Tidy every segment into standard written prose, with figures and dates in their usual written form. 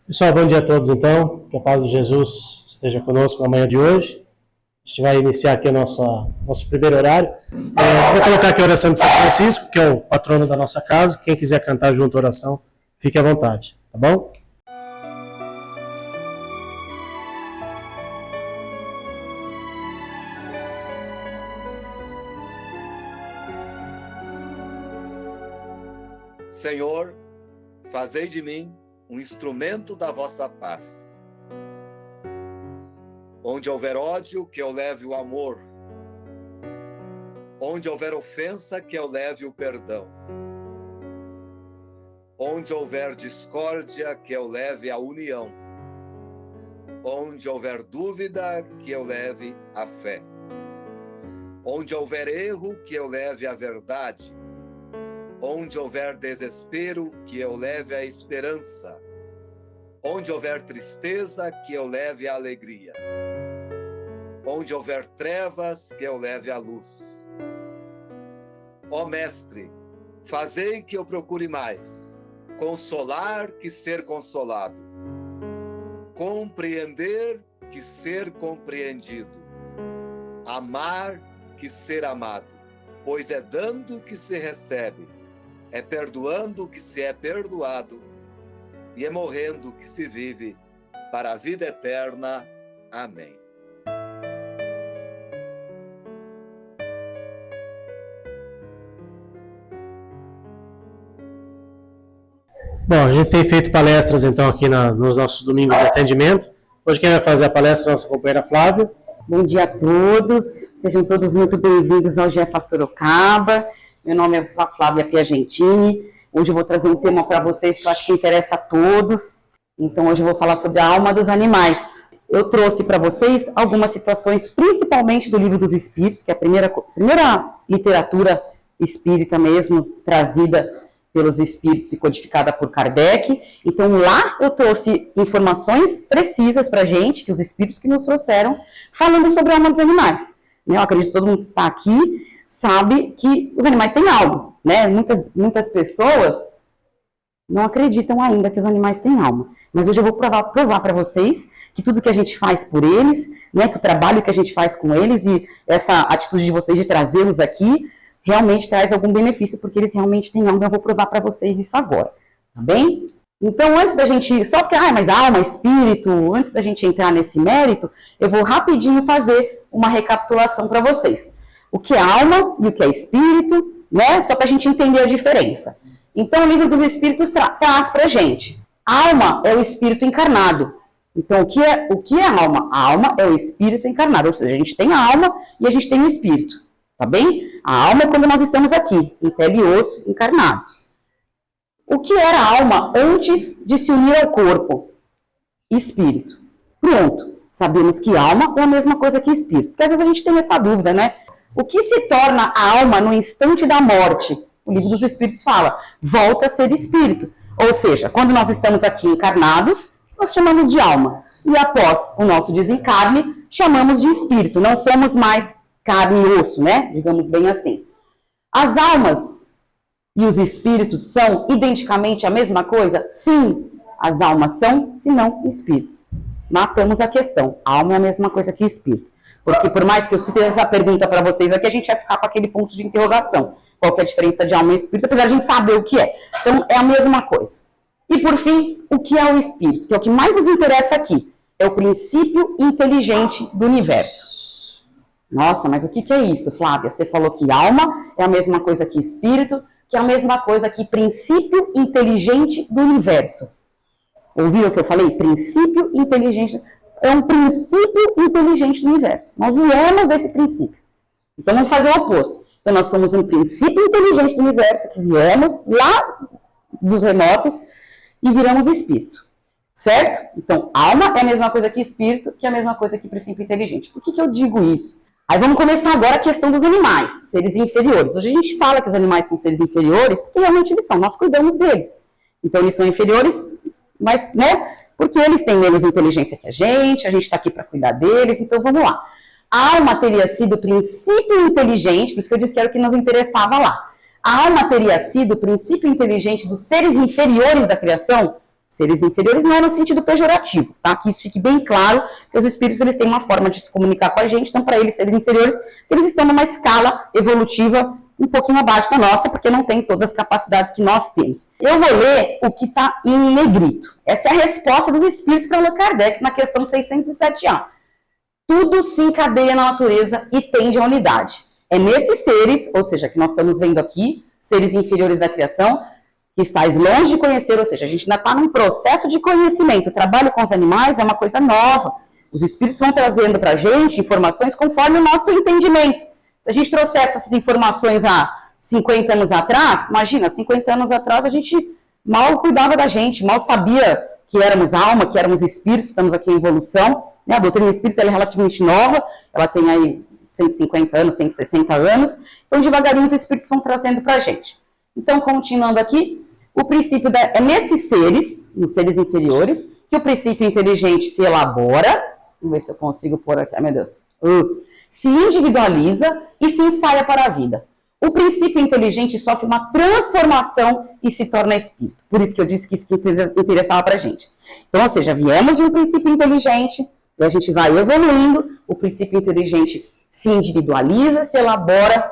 Pessoal, bom dia a todos então, que a paz de Jesus esteja conosco na manhã de hoje. A gente vai iniciar aqui o nosso primeiro horário. Vou colocar aqui a oração de São Francisco, que é o patrono da nossa casa. Quem quiser cantar junto a oração, fique à vontade, tá bom? Senhor, fazei de mim um instrumento da vossa paz. Onde houver ódio, que eu leve o amor. Onde houver ofensa, que eu leve o perdão. Onde houver discórdia, que eu leve a união. Onde houver dúvida, que eu leve a fé. Onde houver erro, que eu leve a verdade. Onde houver desespero, que eu leve a esperança. Onde houver tristeza, que eu leve a alegria. Onde houver trevas, que eu leve a luz. Ó Mestre, fazei que eu procure mais consolar que ser consolado, compreender que ser compreendido, amar que ser amado, pois é dando que se recebe, é perdoando que se é perdoado, e é morrendo que se vive para a vida eterna. Amém. Bom, a gente tem feito palestras então aqui nos nossos domingos de atendimento. Hoje quem vai fazer a palestra é a nossa companheira Flávia. Bom dia a todos, sejam todos muito bem-vindos ao GEFA Sorocaba. Meu nome é Flávia Piagentini. Hoje eu vou trazer um tema para vocês que eu acho que interessa a todos. Então hoje eu vou falar sobre a alma dos animais. Eu trouxe para vocês algumas situações, principalmente do Livro dos Espíritos, que é a primeira literatura espírita mesmo, trazida pelos Espíritos e codificada por Kardec. Então lá eu trouxe informações precisas para a gente, que os Espíritos que nos trouxeram, falando sobre a alma dos animais. Eu acredito que todo mundo que está aqui sabe que os animais têm alma, né? Muitas pessoas não acreditam ainda que os animais têm alma. Mas hoje eu vou provar para vocês que tudo que a gente faz por eles, né, que o trabalho que a gente faz com eles e essa atitude de vocês de trazê-los aqui, realmente traz algum benefício, porque eles realmente têm alma. Eu vou provar para vocês isso agora, tá bem? Então, antes da gente, só porque, mas alma, espírito, antes da gente entrar nesse mérito, eu vou rapidinho fazer uma recapitulação para vocês. O que é alma e o que é espírito, né? Só para a gente entender a diferença. Então, o Livro dos Espíritos traz para a gente. Alma é o espírito encarnado. Então, o que é alma? A alma é o espírito encarnado, ou seja, a gente tem a alma e a gente tem o espírito, tá bem? A alma é quando nós estamos aqui, em pele e osso, encarnados. O que era a alma antes de se unir ao corpo? Espírito. Pronto. Sabemos que alma é a mesma coisa que espírito. Porque às vezes a gente tem essa dúvida, né? O que se torna a alma no instante da morte? O Livro dos Espíritos fala, volta a ser espírito. Ou seja, quando nós estamos aqui encarnados, nós chamamos de alma. E após o nosso desencarne, chamamos de espírito. Não somos mais carne e osso, né? Digamos bem assim. As almas e os espíritos são identicamente a mesma coisa? Sim, as almas são, se não espíritos. Matamos a questão. A alma é a mesma coisa que espírito. Porque por mais que eu fiz essa pergunta para vocês aqui, a gente vai ficar com aquele ponto de interrogação. Qual que é a diferença de alma e espírito? Apesar de a gente saber o que é. Então, é a mesma coisa. E por fim, o que é o espírito? Que é o que mais nos interessa aqui. É o princípio inteligente do universo. Nossa, mas o que é isso, Flávia? Você falou que alma é a mesma coisa que espírito, que é a mesma coisa que princípio inteligente do universo. Ouviram o que eu falei? Princípio inteligente. É um princípio inteligente do universo. Nós viemos desse princípio. Então vamos fazer o oposto. Então nós somos um princípio inteligente do universo que viemos lá dos remotos e viramos espírito. Certo? Então alma é a mesma coisa que espírito, que é a mesma coisa que princípio inteligente. Por que eu digo isso? Aí vamos começar agora a questão dos animais, seres inferiores. Hoje a gente fala que os animais são seres inferiores porque realmente eles são, nós cuidamos deles. Então eles são inferiores, mas, né, porque eles têm menos inteligência que a gente está aqui para cuidar deles, então vamos lá. A alma teria sido o princípio inteligente, por isso que eu disse que era o que nos interessava lá. A alma teria sido o princípio inteligente dos seres inferiores da criação? Seres inferiores não é no sentido pejorativo, tá? Que isso fique bem claro, que os espíritos eles têm uma forma de se comunicar com a gente, então para eles, seres inferiores, eles estão numa escala evolutiva um pouquinho abaixo da nossa, porque não tem todas as capacidades que nós temos. Eu vou ler o que está em negrito. Essa é a resposta dos espíritos para Allan Kardec na questão 607A. Tudo se encadeia na natureza e tende à unidade. É nesses seres, ou seja, que nós estamos vendo aqui, seres inferiores da criação, que estáis longe de conhecer, ou seja, a gente ainda está num processo de conhecimento. O trabalho com os animais é uma coisa nova. Os espíritos vão trazendo para a gente informações conforme o nosso entendimento. Se a gente trouxesse essas informações há 50 anos atrás, imagina, 50 anos atrás a gente mal cuidava da gente, mal sabia que éramos alma, que éramos espíritos, estamos aqui em evolução. Né? A doutrina espírita ela é relativamente nova, ela tem aí 150 anos, 160 anos, então devagarinho os espíritos vão trazendo para a gente. Então, continuando aqui, o princípio é nesses seres, nos seres inferiores, que o princípio inteligente se elabora, vamos ver se eu consigo pôr aqui, ai meu Deus, se individualiza e se ensaia para a vida. O princípio inteligente sofre uma transformação e se torna espírito. Por isso que eu disse que isso que interessava para a gente. Então, ou seja, viemos de um princípio inteligente, e a gente vai evoluindo, o princípio inteligente se individualiza, se elabora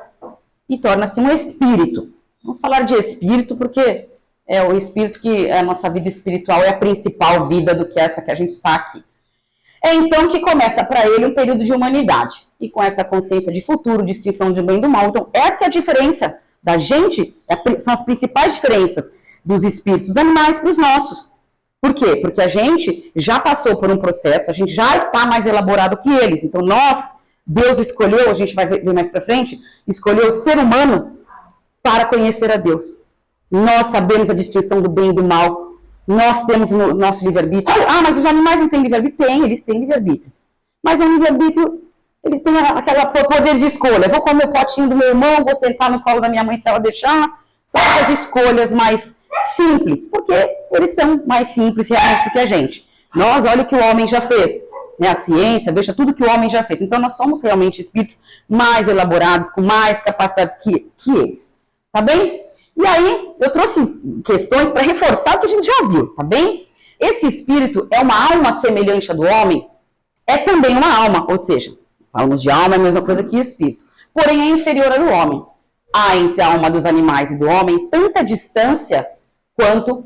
e torna-se um espírito. Vamos falar de espírito porque é o espírito que a nossa vida espiritual é a principal vida do que essa que a gente está aqui. É então que começa para ele um período de humanidade. E com essa consciência de futuro, de extinção do bem e do mal. Então, essa é a diferença da gente, são as principais diferenças dos espíritos dos animais para os nossos. Por quê? Porque a gente já passou por um processo, a gente já está mais elaborado que eles. Então, Deus escolheu, a gente vai ver mais para frente, escolheu o ser humano para conhecer a Deus. Nós sabemos a distinção do bem e do mal. Nós temos o nosso livre-arbítrio. Ah, mas os animais não têm livre-arbítrio? Tem, eles têm livre-arbítrio. Mas o livre-arbítrio, eles têm aquele poder de escolha. Eu vou comer o potinho do meu irmão, vou sentar no colo da minha mãe se ela deixar. São as escolhas mais simples, porque eles são mais simples realmente do que a gente. Nós, olha o que o homem já fez. Né? A ciência deixa tudo que o homem já fez. Então, nós somos realmente espíritos mais elaborados, com mais capacidades que eles. Tá bem? E aí, eu trouxe questões para reforçar o que a gente já viu, tá bem? Esse espírito é uma alma semelhante à do homem? É também uma alma, ou seja, falamos de alma é a mesma coisa que espírito. Porém, é inferior ao do homem. Há entre a alma dos animais e do homem tanta distância quanto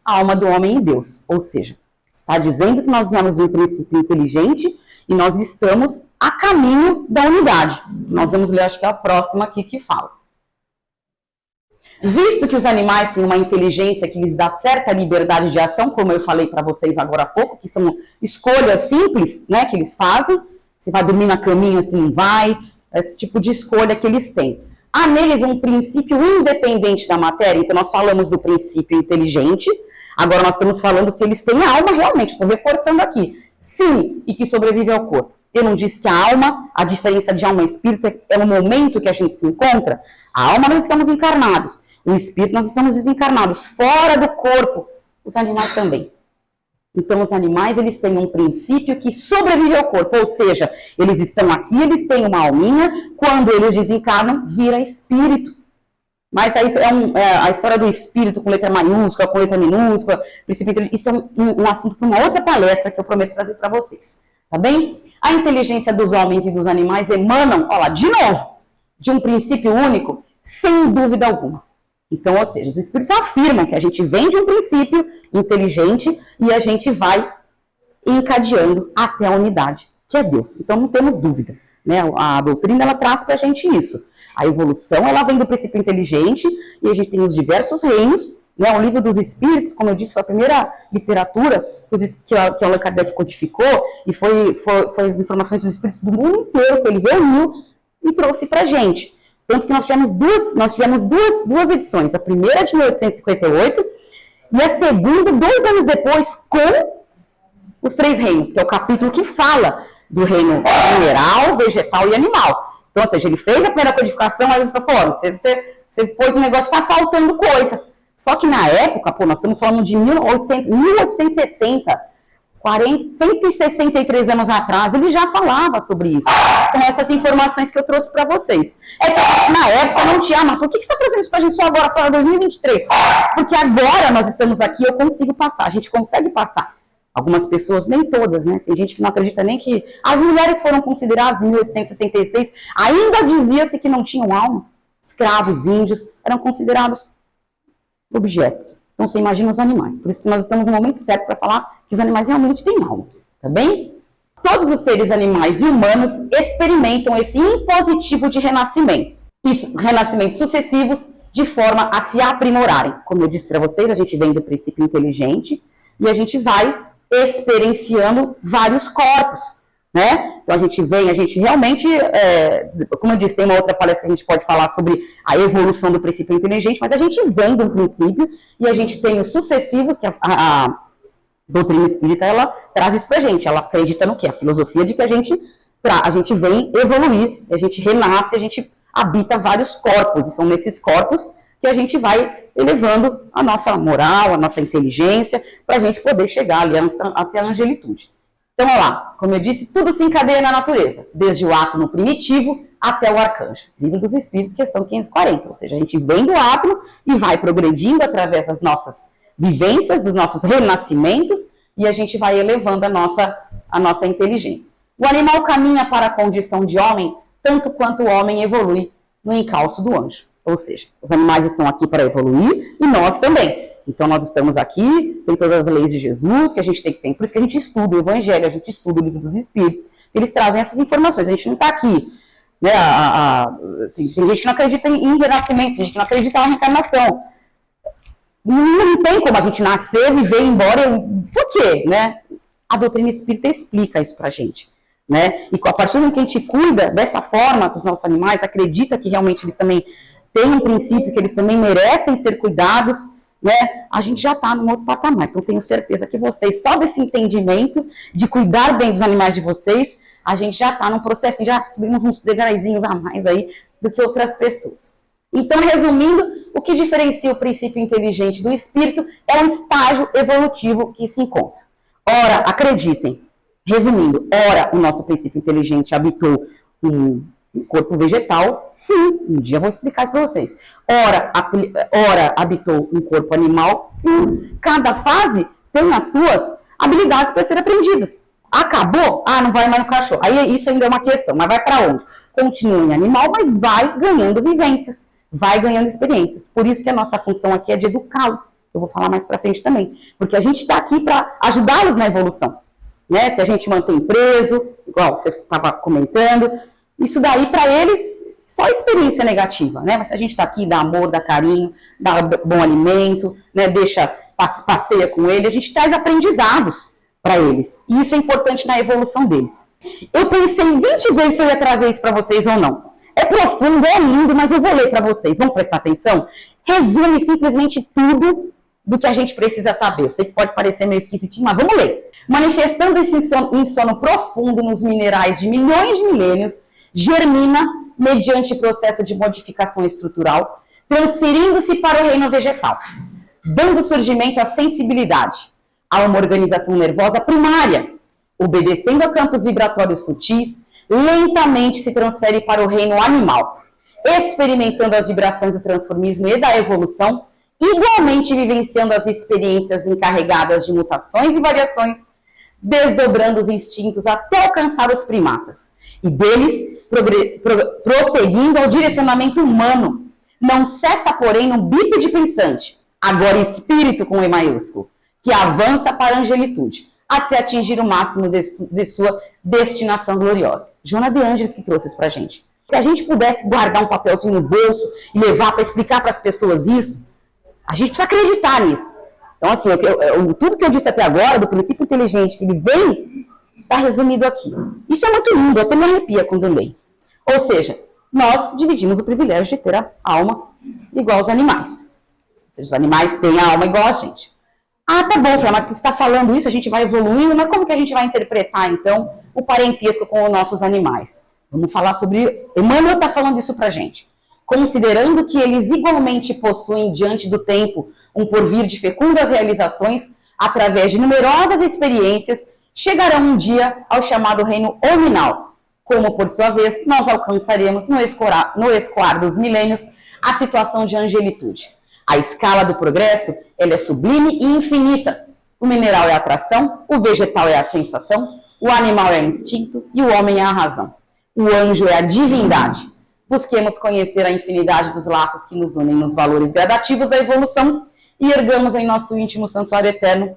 a alma do homem e Deus. Ou seja, está dizendo que nós viemos de um princípio inteligente e nós estamos a caminho da unidade. Nós vamos ler, acho que é a próxima aqui que fala. Visto que os animais têm uma inteligência que lhes dá certa liberdade de ação, como eu falei para vocês agora há pouco, que são escolhas simples, né, que eles fazem, se vai dormir na caminha, se não vai, esse tipo de escolha que eles têm. Há neles um princípio independente da matéria, então nós falamos do princípio inteligente, agora nós estamos falando se eles têm alma realmente, estou reforçando aqui. Sim, e que sobrevive ao corpo. Eu não disse que a alma, a diferença de alma e espírito é o momento que a gente se encontra. A alma nós estamos encarnados. O espírito nós estamos desencarnados, fora do corpo. Os animais também. Então os animais eles têm um princípio que sobrevive ao corpo, ou seja, eles estão aqui, eles têm uma alminha, quando eles desencarnam, vira espírito. Mas aí a história do espírito com letra maiúscula, com letra minúscula, princípio, isso é um assunto para uma outra palestra que eu prometo trazer para vocês. Tá bem? A inteligência dos homens e dos animais emanam, olha lá, de novo, de um princípio único, sem dúvida alguma. Então, ou seja, os espíritos afirmam que a gente vem de um princípio inteligente e a gente vai encadeando até a unidade, que é Deus. Então, não temos dúvida, né? A doutrina, ela traz pra gente isso. A evolução, ela vem do princípio inteligente e a gente tem os diversos reinos, né? O livro dos espíritos, como eu disse, foi a primeira literatura que Allan Kardec codificou e foi as informações dos espíritos do mundo inteiro que ele reuniu e trouxe pra gente. Tanto que nós tivemos duas edições, a primeira de 1858 e a segunda 2 anos depois com os 3 reinos, que é o capítulo que fala do reino mineral, vegetal e animal. Então, ou seja, ele fez a primeira codificação, mas você falou, você pôs um negócio, está faltando coisa. Só que na época, nós estamos falando de 1860, 163 anos atrás, ele já falava sobre isso. São essas informações que eu trouxe para vocês. É que na época não tinha, mas por que você está trazendo isso para a gente só agora, fora 2023? Porque agora nós estamos aqui, eu consigo passar, a gente consegue passar. Algumas pessoas, nem todas, né? Tem gente que não acredita nem que as mulheres foram consideradas em 1866, ainda dizia-se que não tinham alma. Escravos, índios, eram considerados objetos. Então você imagina os animais. Por isso que nós estamos no momento certo para falar que os animais realmente têm alma. Tá bem? Todos os seres animais e humanos experimentam esse impositivo de renascimentos. Renascimentos sucessivos de forma a se aprimorarem. Como eu disse para vocês, a gente vem do princípio inteligente e a gente vai experienciando vários corpos. Né? Então a gente realmente, como eu disse, tem uma outra palestra que a gente pode falar sobre a evolução do princípio inteligente, mas a gente vem de um princípio e a gente tem os sucessivos, que a doutrina espírita, ela traz isso pra gente, ela acredita no quê? A filosofia de que a gente vem evoluir, a gente renasce, a gente habita vários corpos, e são nesses corpos que a gente vai elevando a nossa moral, a nossa inteligência, para a gente poder chegar ali até a angelitude. Então, olha lá, como eu disse, tudo se encadeia na natureza, desde o átomo primitivo até o arcanjo. Livro dos Espíritos, questão 540. Ou seja, a gente vem do átomo e vai progredindo através das nossas vivências, dos nossos renascimentos, e a gente vai elevando a nossa inteligência. O animal caminha para a condição de homem, tanto quanto o homem evolui no encalço do anjo. Ou seja, os animais estão aqui para evoluir e nós também. Então, nós estamos aqui, tem todas as leis de Jesus que a gente tem que ter. Por isso que a gente estuda o Evangelho, a gente estuda o Livro dos Espíritos. Eles trazem essas informações. A gente não está aqui, né? Tem gente que não acredita em renascimento, tem gente que não acredita na reencarnação. Não tem como a gente nascer, viver e ir embora. Por quê? Né? A doutrina espírita explica isso pra gente. Né? E a partir do momento que a gente cuida dessa forma dos nossos animais, acredita que realmente eles também têm um princípio, que eles também merecem ser cuidados, né? A gente já está num outro patamar. Então, tenho certeza que vocês, só desse entendimento de cuidar bem dos animais de vocês, a gente já está num processo, já subimos uns degraizinhos a mais aí do que outras pessoas. Então, resumindo, o que diferencia o princípio inteligente do espírito é o estágio evolutivo que se encontra. Ora, acreditem, resumindo, ora o nosso princípio inteligente habitou um corpo vegetal, sim, um dia eu vou explicar isso para vocês. Ora habitou um corpo animal, sim. Cada fase tem as suas habilidades para serem aprendidas. Acabou? Não vai mais no cachorro. Aí isso ainda é uma questão, mas vai para onde? Continua em animal, mas vai ganhando vivências, vai ganhando experiências. Por isso que a nossa função aqui é de educá-los. Eu vou falar mais para frente também. Porque a gente está aqui para ajudá-los na evolução. Né? Se a gente mantém preso, igual você estava comentando, isso daí, para eles, só experiência negativa, né? Mas se a gente está aqui, dá amor, dá carinho, dá bom alimento, né? Passeia com ele, a gente traz aprendizados para eles. E isso é importante na evolução deles. Eu pensei 20 vezes se eu ia trazer isso para vocês ou não. É profundo, é lindo, mas eu vou ler para vocês. Vamos prestar atenção? Resume simplesmente tudo do que a gente precisa saber. Eu sei que pode parecer meio esquisitinho, mas vamos ler. Manifestando esse insono profundo nos minerais de milhões de milênios, germina mediante processo de modificação estrutural, transferindo-se para o reino vegetal, dando surgimento à sensibilidade, a uma organização nervosa primária, obedecendo a campos vibratórios sutis, lentamente se transfere para o reino animal, experimentando as vibrações do transformismo e da evolução, igualmente vivenciando as experiências encarregadas de mutações e variações, desdobrando os instintos até alcançar os primatas, e deles prosseguindo ao direcionamento humano. Não cessa, porém, no bípede pensante, agora espírito com E maiúsculo, que avança para a angelitude, até atingir o máximo de sua destinação gloriosa. Joana de Ângeles que trouxe isso pra gente. Se a gente pudesse guardar um papelzinho no bolso e levar para explicar para as pessoas isso, a gente precisa acreditar nisso. Então, assim, tudo que eu disse até agora, do princípio inteligente que ele vem, está resumido aqui. Isso é muito lindo, até me arrepia quando eu leio. Ou seja, nós dividimos o privilégio de ter a alma igual aos animais. Ou seja, os animais têm a alma igual a gente. Tá bom, Flávia, mas você está falando isso, a gente vai evoluindo, mas como que a gente vai interpretar, então, o parentesco com os nossos animais? Vamos falar sobre... Emmanuel está falando isso pra gente. Considerando que eles igualmente possuem diante do tempo um porvir de fecundas realizações, através de numerosas experiências, chegarão um dia ao chamado reino hominal, como, por sua vez, nós alcançaremos no escoar dos milênios a situação de angelitude. A escala do progresso, ela é sublime e infinita. O mineral é a atração, o vegetal é a sensação, o animal é o instinto e o homem é a razão. O anjo é a divindade. Busquemos conhecer a infinidade dos laços que nos unem nos valores gradativos da evolução e ergamos em nosso íntimo santuário eterno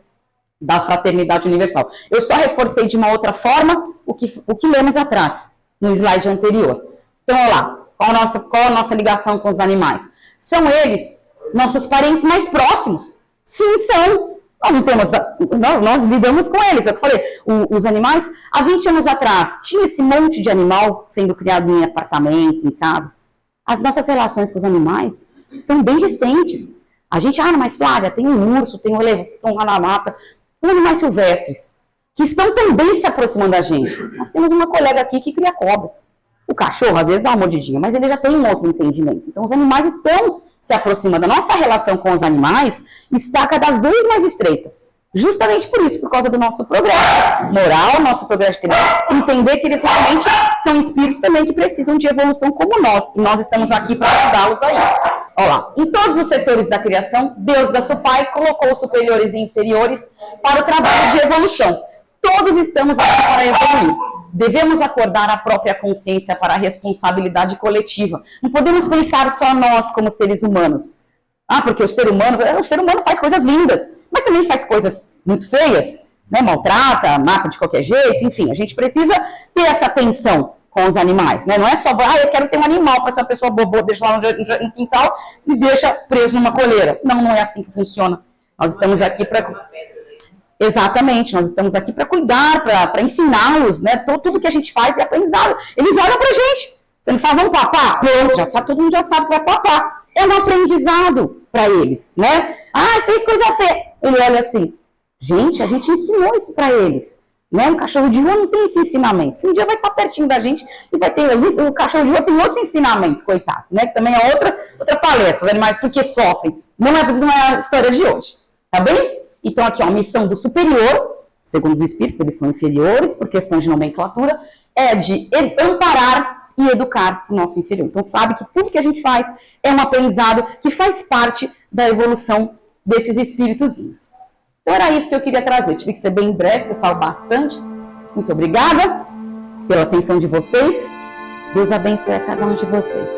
da fraternidade universal. Eu só reforcei de uma outra forma o que lemos atrás, no slide anterior. Então, olha lá, qual a nossa ligação com os animais? São eles nossos parentes mais próximos. Sim, são. Nós lidamos com eles. É o que eu falei, os animais, há 20 anos atrás, tinha esse monte de animal sendo criado em apartamento, em casas. As nossas relações com os animais são bem recentes. A gente, mas Flávia, tem um urso, tem um elefante lá na mata, animais silvestres, que estão também se aproximando da gente. Nós temos uma colega aqui que cria cobras. O cachorro, às vezes, dá uma mordidinha, mas ele já tem um outro entendimento. Então, os animais estão se aproximando. A nossa relação com os animais está cada vez mais estreita. Justamente por isso, por causa do nosso progresso moral, nosso progresso de entender que eles realmente são espíritos também que precisam de evolução como nós. E nós estamos aqui para ajudá-los a isso. Olha lá, em todos os setores da criação, Deus, nosso Pai, colocou os superiores e inferiores para o trabalho de evolução. Todos estamos aqui para evoluir. Devemos acordar a própria consciência para a responsabilidade coletiva. Não podemos pensar só nós como seres humanos. Porque o ser humano faz coisas lindas, mas também faz coisas muito feias, né? Maltrata, mata de qualquer jeito, enfim, a gente precisa ter essa atenção com os animais, né? Não é só, eu quero ter um animal para essa pessoa bobo, deixa lá no quintal e deixa preso numa coleira. Não é assim que funciona. Nós estamos aqui para... Exatamente, nós estamos aqui para cuidar, para ensiná-los, né? Tudo que a gente faz é aprendizado. Eles olham para a gente. Você não fala, vamos papar? Pronto, todo mundo já sabe que vai papar. É um aprendizado para eles, né? Fez coisa feia. Ele olha assim, gente, a gente ensinou isso para eles. Né? Um cachorro de rua não tem esse ensinamento. Que um dia vai estar pertinho da gente e vai ter... O cachorro de rua tem outros ensinamentos, coitado. Né? Que também é outra palestra. Os animais porque sofrem. Não é a história de hoje. Tá bem? Então, aqui, a missão do superior, segundo os espíritos, eles são inferiores, por questões de nomenclatura, é de amparar e educar o nosso inferior. Então, sabe que tudo que a gente faz é um aprendizado que faz parte da evolução desses espíritozinhos. Então, era isso que eu queria trazer. Tive que ser bem breve, porque eu falo bastante. Muito obrigada pela atenção de vocês. Deus abençoe a cada um de vocês.